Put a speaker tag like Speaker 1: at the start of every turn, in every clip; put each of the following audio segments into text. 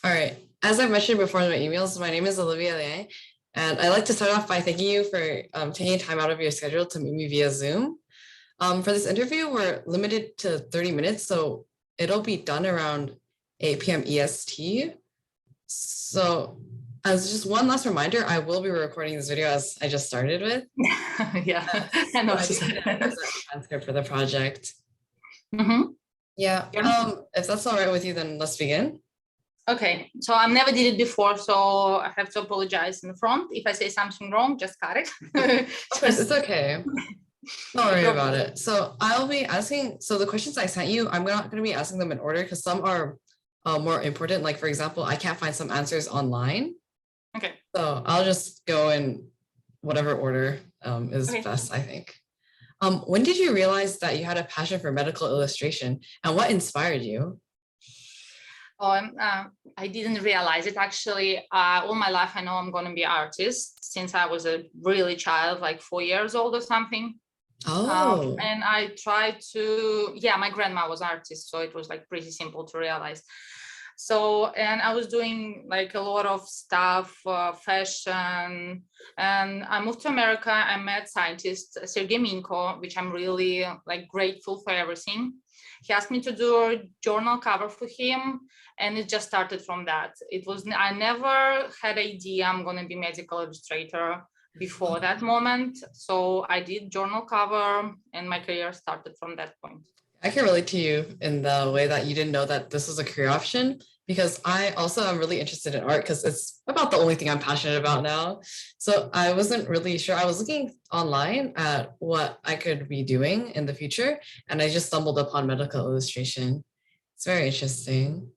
Speaker 1: All right. As I mentioned before in my emails, my name is Olivia Liang, and I'd like to start off by thanking you for taking time out of your schedule to meet me via Zoom. For this interview, we're limited to 30 minutes, so it'll be done around 8 p.m. EST. So as just one last reminder, I will be recording this video as I just started with.
Speaker 2: Yeah,
Speaker 1: I noticed. I do need to present a transcript for the project. Yeah. If that's all right with you, then let's begin.
Speaker 2: Okay, so I never did it before, so I have to apologize in the front. If I say something wrong, just cut it.
Speaker 1: It's okay. Don't worry about it. So I'll be asking, so the questions I sent you, I'm not going to be asking them in order because some are more important. Like, for example, I can't find some answers online.
Speaker 2: Okay.
Speaker 1: So I'll just go in whatever order is best, I think. When did you realize that you had a passion for medical illustration and what inspired you?
Speaker 2: I didn't realize it actually. All my life, I know I'm going to be an artist since I was a really child, like 4 years old or something.
Speaker 1: Oh.
Speaker 2: And I tried to, my grandma was artist, so it was like pretty simple to realize. So, and I was doing like a lot of stuff, fashion, and I moved to America. I met scientist Sergey Minko, which I'm really like grateful for everything. He asked me to do a journal cover for him, and it just started from that. I never had idea I'm going to be medical illustrator before that moment. So I did journal cover and my career started from that point.
Speaker 1: I can relate to you in the way that you didn't know that this was a career option, because I also am really interested in art because it's about the only thing I'm passionate about now. So I wasn't really sure. I was looking online at what I could be doing in the future, and I just stumbled upon medical illustration. It's very interesting.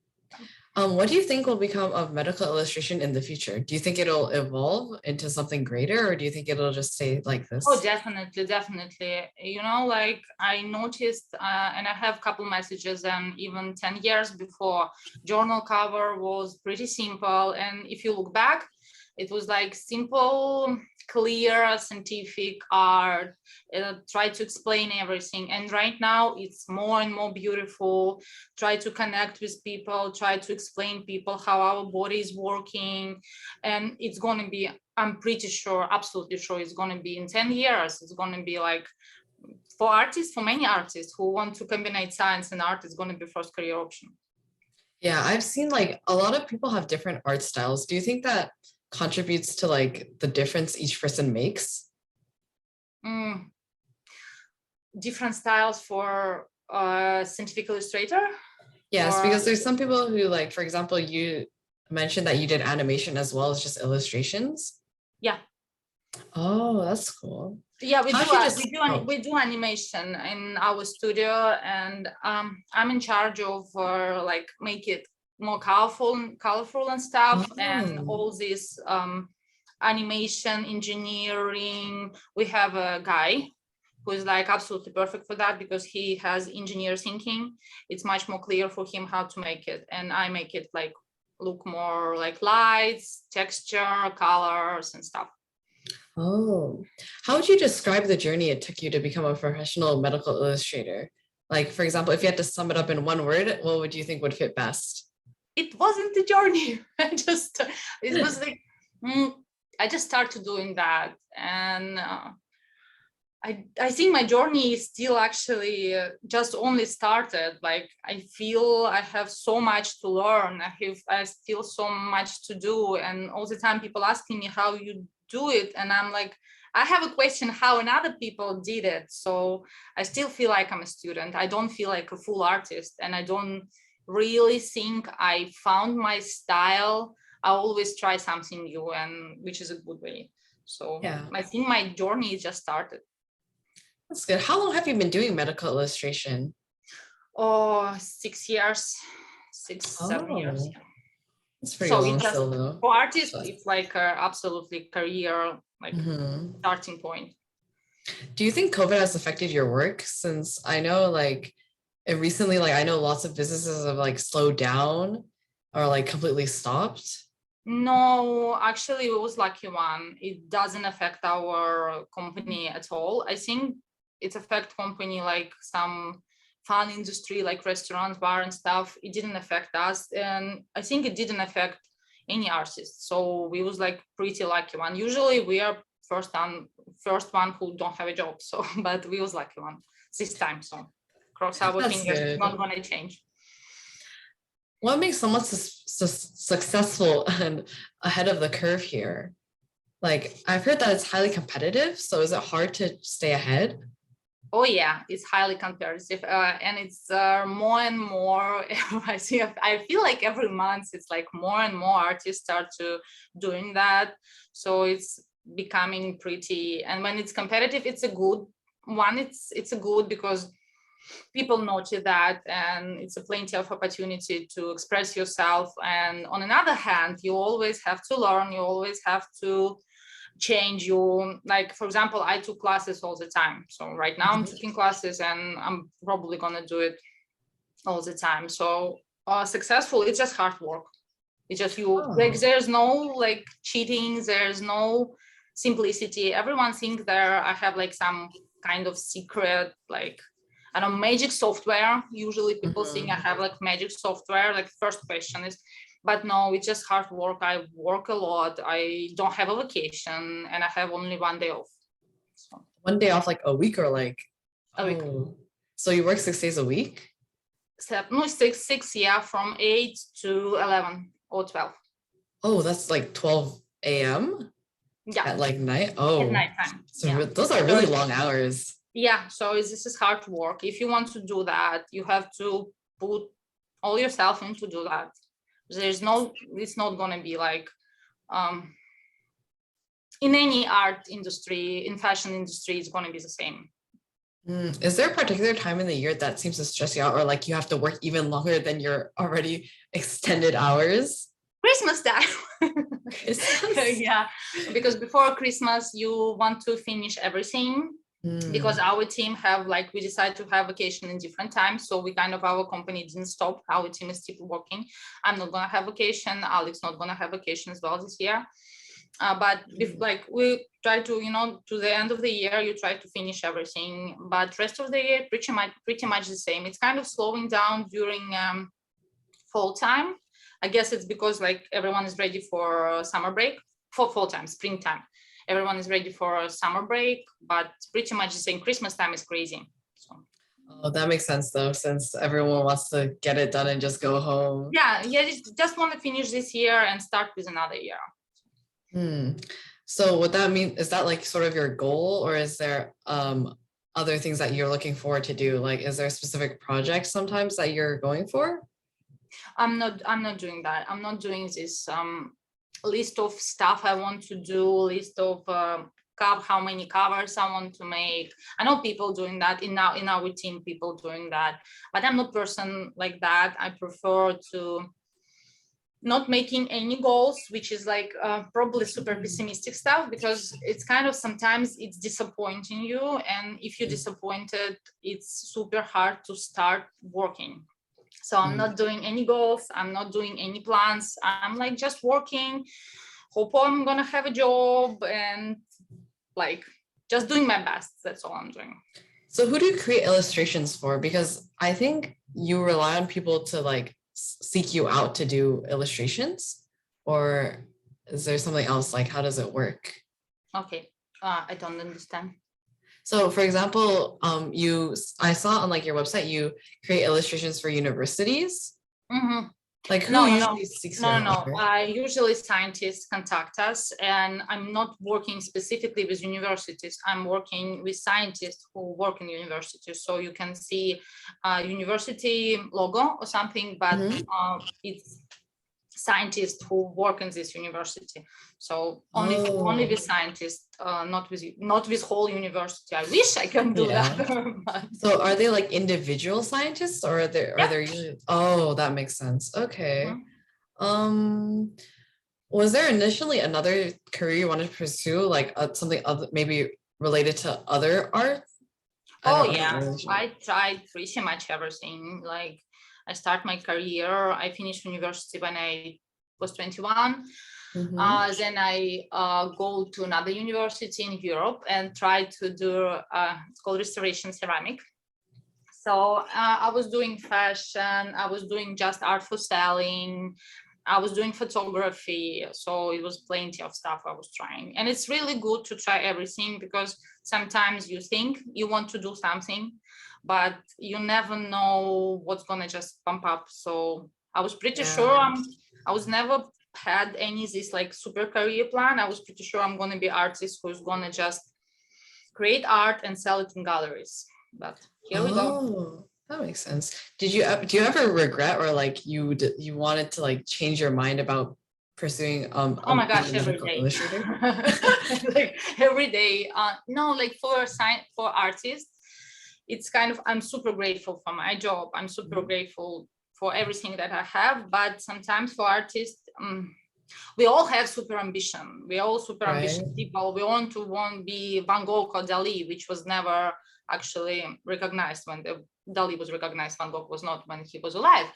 Speaker 1: What do you think will become of medical illustration in the future? Do you think it'll evolve into something greater, or do you think it'll just stay like this?
Speaker 2: Oh, definitely. You know, like I noticed, and I have a couple messages, and even 10 years before, journal cover was pretty simple. And if you look back, it was like simple, clear, scientific art, try to explain everything. And right now it's more and more beautiful, try to connect with people, try to explain people how our body is working. And it's going to be, I'm pretty sure, absolutely sure it's going to be in 10 years, it's going to be like, for artists, for many artists who want to combine science and art, it's going to be first career option.
Speaker 1: Yeah, I've seen like a lot of people have different art styles. Do you think that contributes to like the difference each person makes?
Speaker 2: Different styles for scientific illustrator?
Speaker 1: Yes, because there's some people who, like, for example, you mentioned that you did animation as well as just illustrations.
Speaker 2: Yeah.
Speaker 1: Oh, that's cool.
Speaker 2: Yeah, we do animation in our studio, and I'm in charge of like make it more colorful and stuff, and all this animation engineering. We have a guy who is like absolutely perfect for that because he has engineer thinking. It's much more clear for him how to make it, and I make it like look more like lights, texture, colors, and stuff.
Speaker 1: Oh, how would you describe the journey it took you to become a professional medical illustrator? Like, for example, if you had to sum it up in one word, what would you think would fit best?
Speaker 2: It wasn't the journey. It was like, I just started doing that. And I think my journey is still actually just only started. Like, I feel I have so much to learn. I still so much to do. And all the time people asking me how you do it. And I'm like, I have a question how another people did it. So I still feel like I'm a student. I don't feel like a full artist. And I don't really think I found my style. I always try something new, and which is a good way. So yeah. I think my journey just started.
Speaker 1: That's good. How long have you been doing medical illustration?
Speaker 2: Oh, 6 years, 7 years. Yeah.
Speaker 1: It's pretty long still, though.
Speaker 2: For artists, it's like absolutely career, like starting point.
Speaker 1: Do you think COVID has affected your work? Since I know like recently, like I know lots of businesses have like slowed down or like completely stopped.
Speaker 2: No, actually it was lucky one. It doesn't affect our company at all. I think it affects company like some fun industry like restaurants, bar and stuff, it didn't affect us. And I think it didn't affect any artist. So we was like pretty lucky one. Usually we are first one who don't have a job. So, but we was lucky one this time. So cross our
Speaker 1: That's
Speaker 2: fingers,
Speaker 1: good.
Speaker 2: not gonna change.
Speaker 1: What makes someone successful and ahead of the curve here? Like, I've heard that it's highly competitive. So is it hard to stay ahead?
Speaker 2: Oh yeah, it's highly competitive, and it's more and more. I feel like every month it's like more and more artists start to doing that. So it's becoming pretty. And when it's competitive, it's a good one. It's a good because people notice that, and it's a plenty of opportunity to express yourself. And on another hand, you always have to learn. You always have to change you, like for example, I took classes all the time. So right now I'm taking classes, and I'm probably gonna do it all the time. So successful, it's just hard work. It's just like there's no like cheating, there's no simplicity. Everyone thinks there I have like some kind of secret, like I don't know, magic software. Usually people think I have like magic software. Like first question is, but no, it's just hard work. I work a lot. I don't have a vacation, and I have only one day off. So,
Speaker 1: 1 day off, like a week, or like
Speaker 2: a week.
Speaker 1: So you work 6 days a week?
Speaker 2: No, six, yeah, from 8 to 11 or 12.
Speaker 1: Oh, that's like 12 a.m.
Speaker 2: Yeah.
Speaker 1: At like night.
Speaker 2: At nighttime.
Speaker 1: So
Speaker 2: yeah.
Speaker 1: those are really long hours.
Speaker 2: Yeah, so this is hard work. If you want to do that, you have to put all yourself into do that. It's not gonna be like in any art industry, in fashion industry, it's gonna be the same.
Speaker 1: Is there a particular time in the year that seems to stress you out, or like you have to work even longer than your already extended hours?
Speaker 2: Christmas time.
Speaker 1: Christmas?
Speaker 2: Yeah, because before Christmas you want to finish everything. Because our team have like, we decided to have vacation in different times, so we kind of, our company didn't stop, our team is still working. I'm not gonna have vacation, Alex not gonna have vacation as well this year, but if like we try to, to the end of the year you try to finish everything, but rest of the year pretty much the same. It's kind of slowing down during fall time. I guess it's because like everyone is ready for summer break, for fall time, springtime. Everyone is ready for a summer break, but pretty much the same. Christmas time is crazy. So.
Speaker 1: Oh, that makes sense though, since everyone wants to get it done and just go home.
Speaker 2: Yeah, just want to finish this year and start with another year.
Speaker 1: So what that mean, is that like sort of your goal, or is there other things that you're looking forward to do? Like, is there a specific project sometimes that you're going for?
Speaker 2: I'm not doing that. I'm not doing this list of stuff I want to do, list of how many covers I want to make. I know people doing that in our team, people doing that, but I'm not a person like that. I prefer to not making any goals, which is like probably super pessimistic stuff, because it's kind of sometimes it's disappointing you, and if you're disappointed, it's super hard to start working. So I'm not doing any goals, I'm not doing any plans, I'm like just working, hope I'm gonna have a job, and like just doing my best. That's all I'm doing.
Speaker 1: So who do you create illustrations for? Because I think you rely on people to like seek you out to do illustrations, or is there something else? Like, how does it work?
Speaker 2: Okay, I don't understand.
Speaker 1: So for example, I saw on like your website, you create illustrations for universities. Like who usually seeks you out?
Speaker 2: Usually scientists contact us, and I'm not working specifically with universities. I'm working with scientists who work in universities. So you can see a university logo or something, but it's scientists who work in this university. So only with scientists, not with whole university. I wish I can do that. But...
Speaker 1: So are they like individual scientists, or are they usually? Oh, that makes sense. Okay. Was there initially another career you wanted to pursue, like something other, maybe related to other art?
Speaker 2: I tried pretty much everything. Like I start my career, I finished university when I was 21. Then I go to another university in Europe and try to do it's called restoration ceramic. So I was doing fashion, I was doing just art for selling, I was doing photography. So it was plenty of stuff I was trying. And it's really good to try everything, because sometimes you think you want to do something, but you never know what's gonna just pump up. So I was pretty sure I was never had any this like super career plan. I was pretty sure I'm gonna be artist who's gonna just create art and sell it in galleries. But here we go.
Speaker 1: Oh, that makes sense. Do you ever regret, or like you wanted to like change your mind about pursuing
Speaker 2: Oh my
Speaker 1: being
Speaker 2: gosh,
Speaker 1: a
Speaker 2: every
Speaker 1: medical
Speaker 2: day.
Speaker 1: illustrator?
Speaker 2: Like every day. No, like for artists, it's kind of, I'm super grateful for my job. I'm super grateful for everything that I have. But sometimes for artists, we all have super ambition. We're all super ambitious
Speaker 1: Right.
Speaker 2: people. We want to be Van Gogh or Dali, which was never actually recognized when Dali was recognized. Van Gogh was not when he was alive.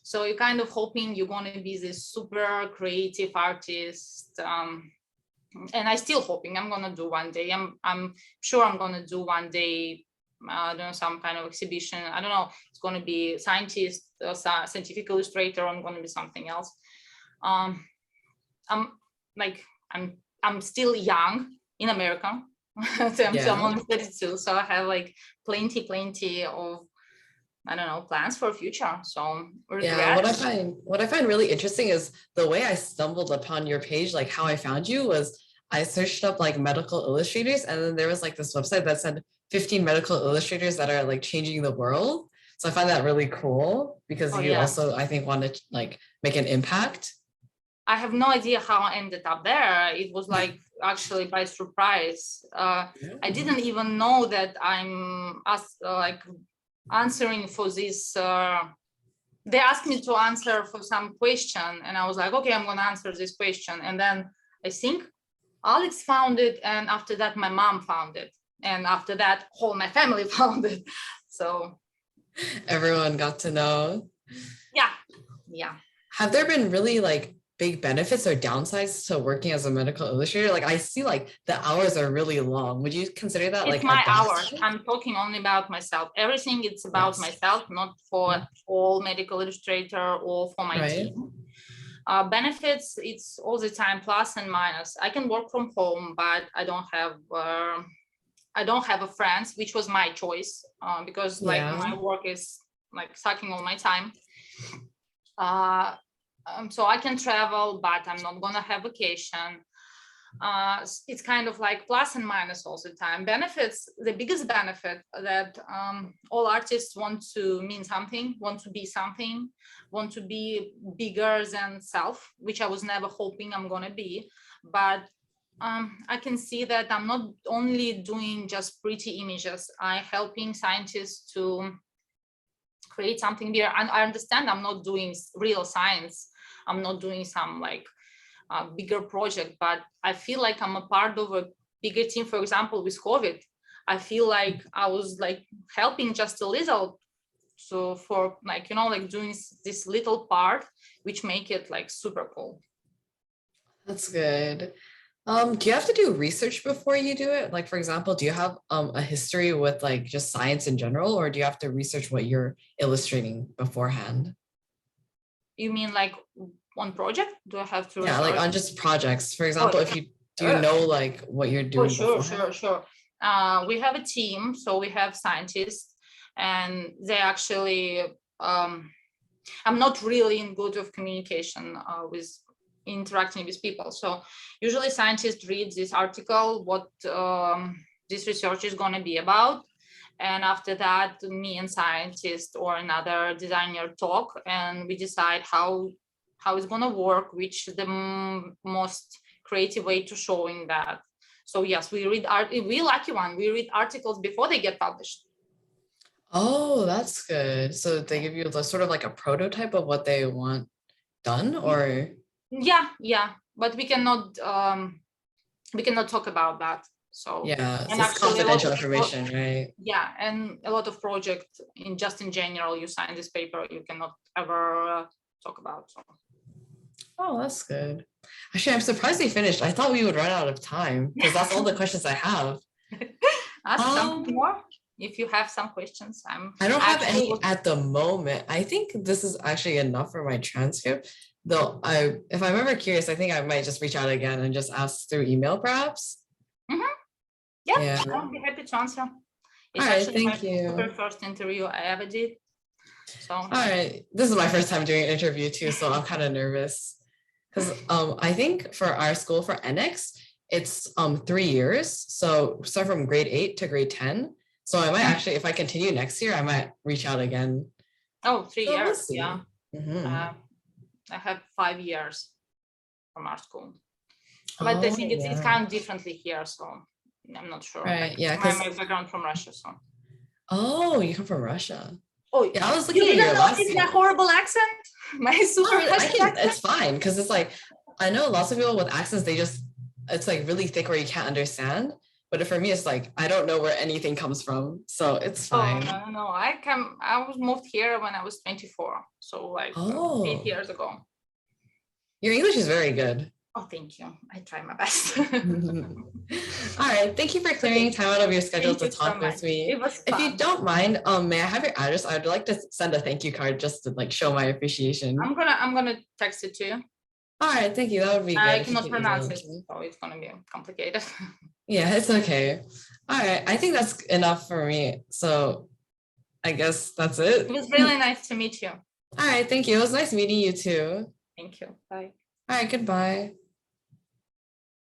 Speaker 2: So you're kind of hoping you're going to be this super creative artist. And I still hoping I'm going to do one day. I'm sure I'm going to do one day. I don't know, some kind of exhibition. I don't know. It's going to be scientist, scientific illustrator. Or I'm going to be something else. I'm like I'm still young in America. So I'm only 32, so I have like plenty of, I don't know, plans for future. So regrets.
Speaker 1: Yeah, what I find really interesting is the way I stumbled upon your page, like how I found you was I searched up like medical illustrators, and then there was like this website that said 15 medical illustrators that are like changing the world. So I find that really cool because you also, I think, want to like make an impact.
Speaker 2: I have no idea how I ended up there. It was like actually by surprise. I didn't even know that I'm like answering for this. They asked me to answer for some question, and I was like, okay, I'm going to answer this question. And then I think Alex found it, and after that, my mom found it, and after that, whole my family found it. So
Speaker 1: everyone got to know.
Speaker 2: Yeah.
Speaker 1: Have there been really like big benefits or downsides to working as a medical illustrator? Like I see like the hours are really long. Would you consider that
Speaker 2: it's
Speaker 1: like
Speaker 2: my
Speaker 1: a
Speaker 2: hours?
Speaker 1: downside?
Speaker 2: I'm talking only about myself. Everything it's about myself, not for all medical illustrator or for my team. Benefits, it's all the time plus and minus. I can work from home, but I don't have a friends, which was my choice, because like my work is like sucking all my time. So I can travel, but I'm not gonna have vacation. It's kind of like plus and minus all the time. Benefits, the biggest benefit that all artists want to mean something, want to be something, want to be bigger than self, which I was never hoping I'm gonna be. But I can see that I'm not only doing just pretty images, I'm helping scientists to create something bigger. And I understand I'm not doing real science. I'm not doing some like bigger project, but I feel like I'm a part of a bigger team. For example, with COVID, I feel like I was like helping just a little. So for like, like doing this little part, which make it like super cool.
Speaker 1: That's good. Do you have to do research before you do it? Like, for example, do you have a history with like just science in general, or do you have to research what you're illustrating beforehand?
Speaker 2: You mean like on project? Do I have to?
Speaker 1: Yeah, like on just projects. For example, if you do you know like what you're doing beforehand?
Speaker 2: Sure. We have a team, so we have scientists, and they actually. I'm not really in good of communication with interacting with people. So usually scientists read this article, what this research is going to be about. And after that, me and scientist or another designer talk, and we decide how it's going to work, which the most creative way to showing that. So yes, we read art. We lucky one. We read articles before they get published.
Speaker 1: Oh, that's good. So they give you the sort of like a prototype of what they want done, or?
Speaker 2: Yeah. But we cannot talk about that. So
Speaker 1: yeah,
Speaker 2: and
Speaker 1: it's
Speaker 2: actually
Speaker 1: confidential information, right?
Speaker 2: Yeah, and a lot of projects in general, you sign this paper, you cannot ever talk about. So.
Speaker 1: Oh, that's good. Actually, I'm surprised we finished. I thought we would run out of time because that's all the questions I have.
Speaker 2: Ask something more. if you have some questions,
Speaker 1: I don't have any
Speaker 2: actually
Speaker 1: at the moment. I think this is actually enough for my transcript. Though if I'm ever curious, I think I might just reach out again and just ask through email, perhaps.
Speaker 2: Mhm. Yeah,
Speaker 1: Yeah.
Speaker 2: I'll be happy to answer. It's
Speaker 1: All right,
Speaker 2: actually my
Speaker 1: thank you.
Speaker 2: super first interview I ever did. So
Speaker 1: All right, this is my first time doing an interview too, so I'm kind of nervous because I think for our school for NX, it's 3 years. So start from grade 8 to grade 10. So I might actually, if I continue next year, I might reach out again.
Speaker 2: oh, 3
Speaker 1: So we'll
Speaker 2: years,
Speaker 1: see.
Speaker 2: yeah.
Speaker 1: Mhm.
Speaker 2: I have 5 years from our school. But I
Speaker 1: Oh,
Speaker 2: think it's
Speaker 1: yeah.
Speaker 2: kind of differently here, so I'm not sure.
Speaker 1: Right,
Speaker 2: Like,
Speaker 1: yeah,
Speaker 2: my
Speaker 1: 'cause
Speaker 2: background from Russia, so.
Speaker 1: oh, you come from Russia.
Speaker 2: Oh,
Speaker 1: Yeah, I was
Speaker 2: you
Speaker 1: looking at
Speaker 2: didn't
Speaker 1: your last
Speaker 2: notice my
Speaker 1: name.
Speaker 2: horrible accent? My super
Speaker 1: I
Speaker 2: Russian
Speaker 1: can,
Speaker 2: accent?
Speaker 1: it's fine because it's like I know lots of people with accents, they just it's like really thick where you can't understand. But for me, it's like I don't know where anything comes from, so it's
Speaker 2: Oh,
Speaker 1: fine.
Speaker 2: no. I was moved here when I was 24, so like 8
Speaker 1: Oh,
Speaker 2: years ago.
Speaker 1: your English is very good.
Speaker 2: Oh, thank you. I try my best.
Speaker 1: All right, thank you for clearing time out of your schedule
Speaker 2: Thank
Speaker 1: to
Speaker 2: you so
Speaker 1: talk with
Speaker 2: much.
Speaker 1: me.
Speaker 2: It was
Speaker 1: If you
Speaker 2: fun.
Speaker 1: don't mind, may I have your address? I'd like to send a thank you card just to like show my appreciation.
Speaker 2: I'm gonna text it to you.
Speaker 1: All right, thank you. That would be good
Speaker 2: I
Speaker 1: if you
Speaker 2: cannot
Speaker 1: could email
Speaker 2: pronounce
Speaker 1: it
Speaker 2: it,
Speaker 1: to me.
Speaker 2: so it's gonna be complicated.
Speaker 1: Yeah, it's okay. All right, I think that's enough for me. So I guess that's it.
Speaker 2: It was really nice to meet you.
Speaker 1: All right, thank you. It was nice meeting you too.
Speaker 2: Thank you. Bye.
Speaker 1: All right, goodbye.